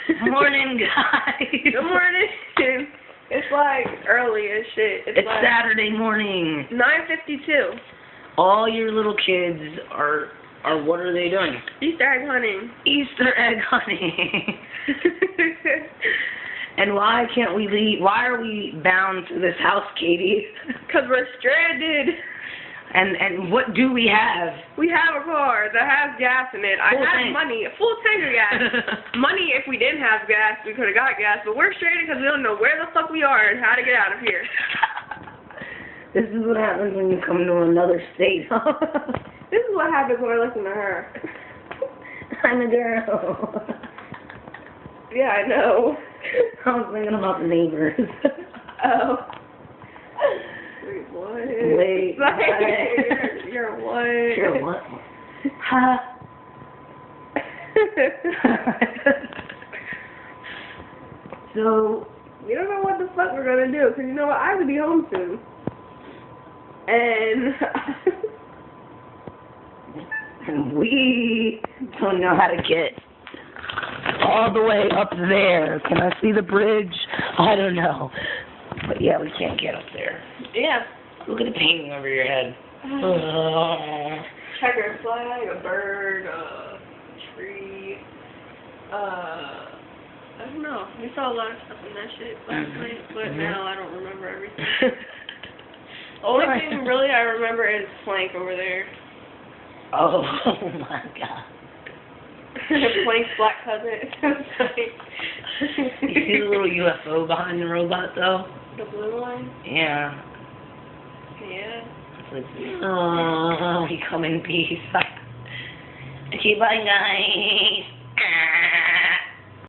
Morning, guys. Good morning. It's like early as shit. It's like Saturday morning. 9:52. All your little kids are what are they doing? Easter egg hunting. Easter egg hunting. And why can't we leave? Why are we bound to this house, Katie? Because we're stranded. And what do we have? We have a car that has gas in it. Full I have tank. money, a full tank of gas. Money, if we didn't have gas, we could have got gas. But we're stranded because we don't know where the fuck we are and how to get out of here. This is what happens when you come to another state. This is what happens when I listen to her. I'm a girl. Yeah, I know. I was thinking about the neighbors. Oh. Wait, what? Wait, like, what? you're what? You're what? Ha. So, we don't know what the fuck we're gonna do, because you know what, I have to be home soon. And we don't know how to get all the way up there. Can I see the bridge? I don't know. But yeah, we can't get up there. yeah. Look at the painting over your head. Checker flag, a bird, a tree, I don't know. We saw a lot of stuff in that shit last night, but now I don't remember everything. Only thing really I remember is Plank over there. Oh my god. Plank's black cousin. You see the little UFO behind the robot though? The blue one? Yeah. Yeah. It's like, oh, we come in peace. Okay, bye guys.